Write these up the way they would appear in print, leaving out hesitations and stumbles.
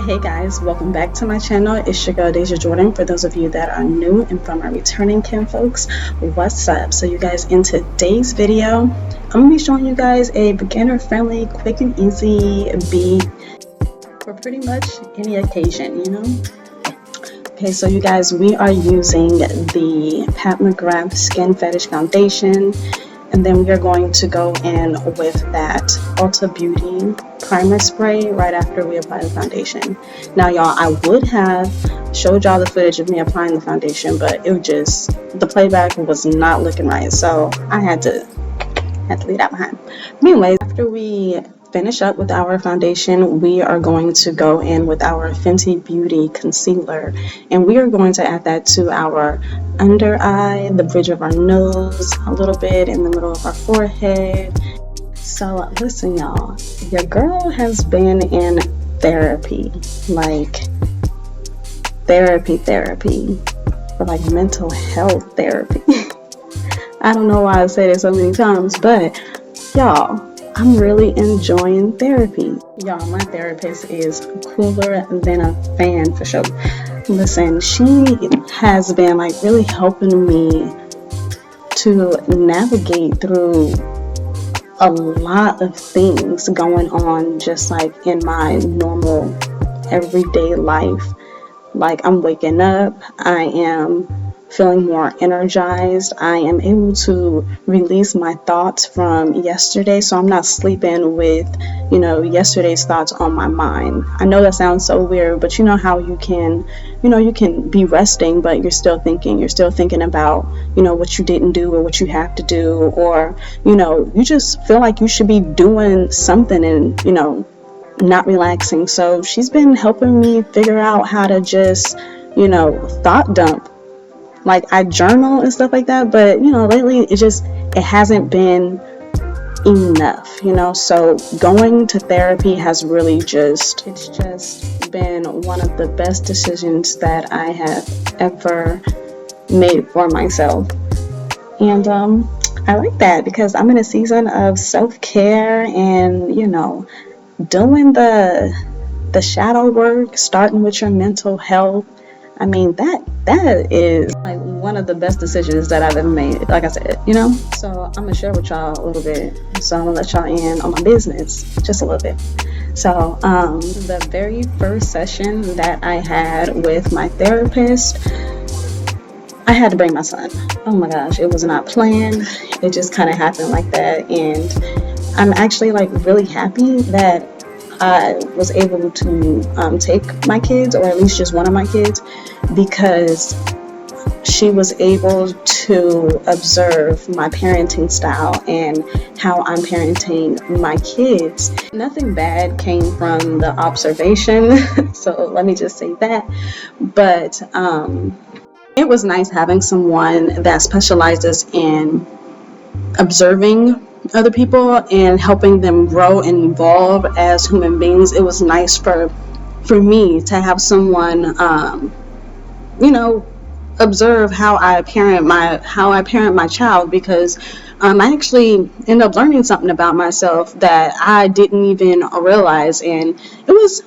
Hey guys, welcome back to my channel. It's your girl Deja Jordan. For those of you that are new and from my returning kin folks, what's up? So you guys, in today's video, I'm gonna be showing you guys a beginner friendly, quick and easy bead for pretty much any occasion, you know. Okay, so you guys, we are using the McGrath Skin Fetish Foundation, and then we are going to go in with that Ulta Beauty primer spray right after we apply the foundation. Now y'all, I would have showed y'all the footage of me applying the foundation, but it was just, the playback was not looking right, so I had to leave that behind. But anyways, after we finish up with our foundation, we are going to go in with our Fenty Beauty concealer, and we are going to add that to our under eye, the bridge of our nose, a little bit in the middle of our forehead. So listen y'all, your girl has been in therapy, like therapy, for like mental health therapy. I don't know why I said it so many times, but y'all, I'm really enjoying therapy. Y'all, my therapist is cooler than a fan for sure. Listen, she has been like really helping me to navigate through a lot of things going on just like in my normal everyday life. Like, I'm waking up, I am feeling more energized, I am able to release my thoughts from yesterday, so I'm not sleeping with, you know, yesterday's thoughts on my mind. I know that sounds so weird, but you know how you can be resting, but you're still thinking about, you know, what you didn't do or what you have to do, or, you know, you just feel like you should be doing something and, you know, not relaxing. So she's been helping me figure out how to just, you know, thought dump. Like, I journal and stuff like that, but you know, lately it hasn't been enough, you know. So going to therapy has really just been one of the best decisions that I have ever made for myself. And I like that because I'm in a season of self-care and, you know, doing the shadow work, starting with your mental health. I mean, that is like one of the best decisions that I've ever made, like I said, you know. So I'm gonna share with y'all a little bit, so I'm gonna let y'all in on my business just a little bit. So the very first session that I had with my therapist, I had to bring my son. Oh my gosh, it was not planned, it just kind of happened like that. And I'm actually like really happy that I was able to take my kids, or at least just one of my kids, because she was able to observe my parenting style and how I'm parenting my kids. Nothing bad came from the observation, so let me just say that. But it was nice having someone that specializes in observing other people and helping them grow and evolve as human beings. It was nice for me to have someone you know, observe how I parent my child, because I actually ended up learning something about myself that I didn't even realize, and it was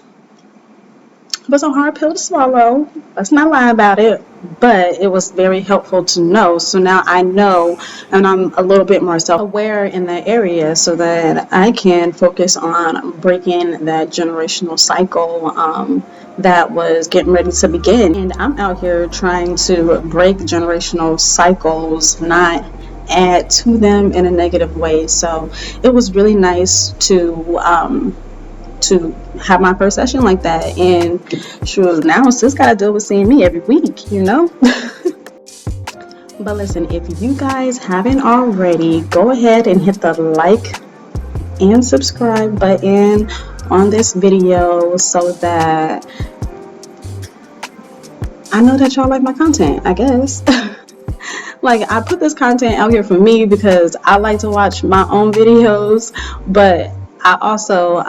a hard pill to swallow. Let's not lie about it, but it was very helpful to know. So now I know, and I'm a little bit more self-aware in that area, so that I can focus on breaking that generational cycle that was getting ready to begin. And I'm out here trying to break generational cycles, not add to them in a negative way. So it was really nice to have my first session like that. And sure, now sis gotta deal with seeing me every week, you know. But listen, if you guys haven't already, go ahead and hit the like and subscribe button on this video, so that I know that y'all like my content, I guess. Like, I put this content out here for me because I like to watch my own videos, but I also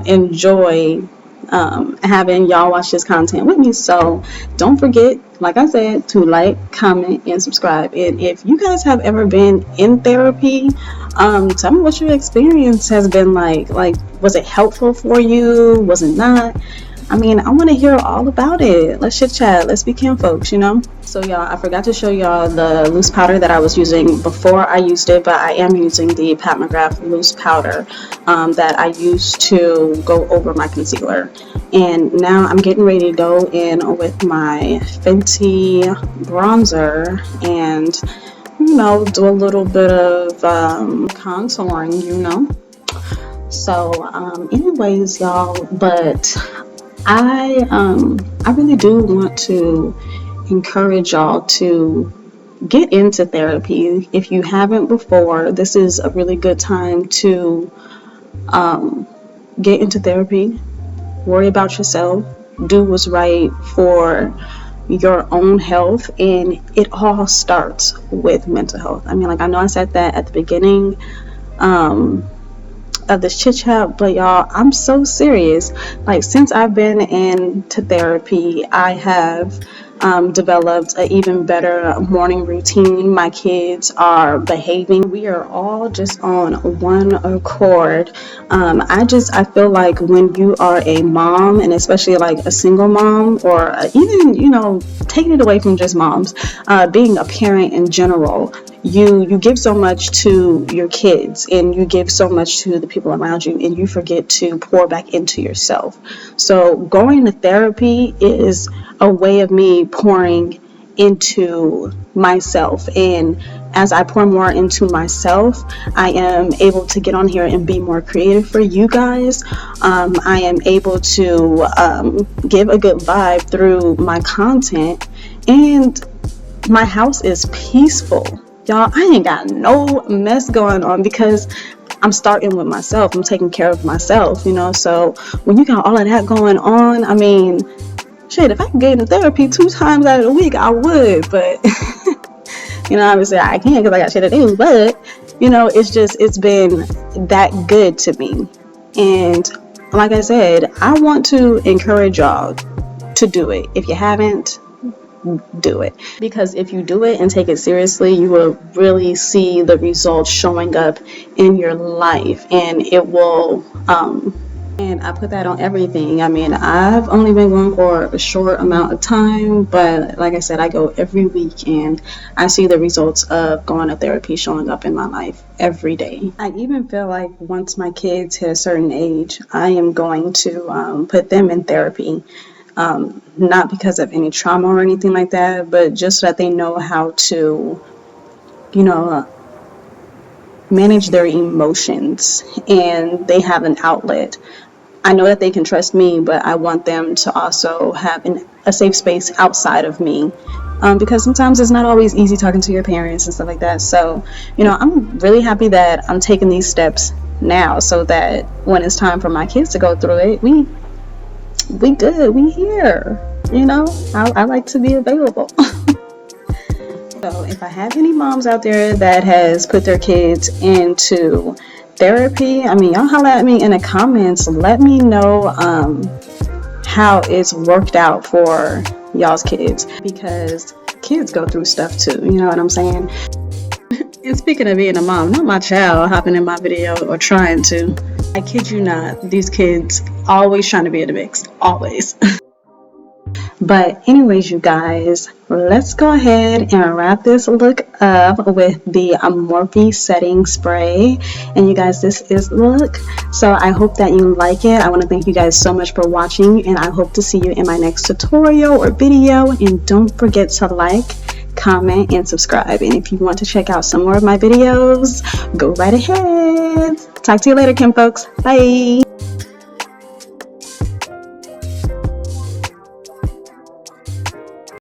enjoy having y'all watch this content with me. So don't forget, like I said, to like, comment, and subscribe. And if you guys have ever been in therapy, tell me what your experience has been like. Like, was it helpful for you? Was it not? I mean, I want to hear all about it. Let's chit chat. Let's be kin folks, you know? So y'all, I forgot to show y'all the loose powder that I was using before I used it, but I am using the Pat McGrath loose powder that I used to go over my concealer. And now I'm getting ready to go in with my Fenty bronzer and, you know, do a little bit of contouring, you know? So anyways, y'all, but I really do want to encourage y'all to get into therapy. If you haven't before, this is a really good time to get into therapy. Worry about yourself, do what's right for your own health, and it all starts with mental health. I mean, like, I know I said that at the beginning of this chit chat, but y'all, I'm so serious. Like, since I've been into therapy, I have developed an even better morning routine. My kids are behaving. We are all just on one accord. I feel like when you are a mom, and especially like a single mom, or even, you know, taking it away from just moms, being a parent in general, you give so much to your kids, and you give so much to the people around you, and you forget to pour back into yourself. So going to therapy is a way of me pouring into myself, and as I pour more into myself, I am able to get on here and be more creative for you guys. I am able to give a good vibe through my content, and my house is peaceful. Y'all, I ain't got no mess going on because I'm starting with myself. I'm taking care of myself, you know. So when you got all of that going on, I mean, shit, if I could get into therapy 2 times out of the week, I would. But, you know, obviously I can't because I got shit to do. But, you know, it's been that good to me. And like I said, I want to encourage y'all to do it. If you haven't, do it, because if you do it and take it seriously, you will really see the results showing up in your life, and it will and I put that on everything. I mean, I've only been going for a short amount of time, but like I said, I go every week, and I see the results of going to therapy showing up in my life every day. I even feel like once my kids hit a certain age, I am going to put them in therapy. Not because of any trauma or anything like that, but just so that they know how to, you know, manage their emotions, and they have an outlet. I know that they can trust me, but I want them to also have a safe space outside of me, because sometimes it's not always easy talking to your parents and stuff like that. So, you know, I'm really happy that I'm taking these steps now, so that when it's time for my kids to go through it, we good, we here, you know. I like to be available. So if I have any moms out there that has put their kids into therapy, I mean, y'all holler at me in the comments. Let me know how it's worked out for y'all's kids, because kids go through stuff too, you know what I'm saying? And speaking of being a mom, not my child hopping in my video or trying to. I kid you not, these kids always trying to be in the mix, always. But anyways, you guys, let's go ahead and wrap this look up with the Morphe setting spray. And you guys, this is the look. So I hope that you like it. I want to thank you guys so much for watching, and I hope to see you in my next tutorial or video. And don't forget to like, comment, and subscribe. And if you want to check out some more of my videos, go right ahead. Talk to you later, Kim folks. Bye.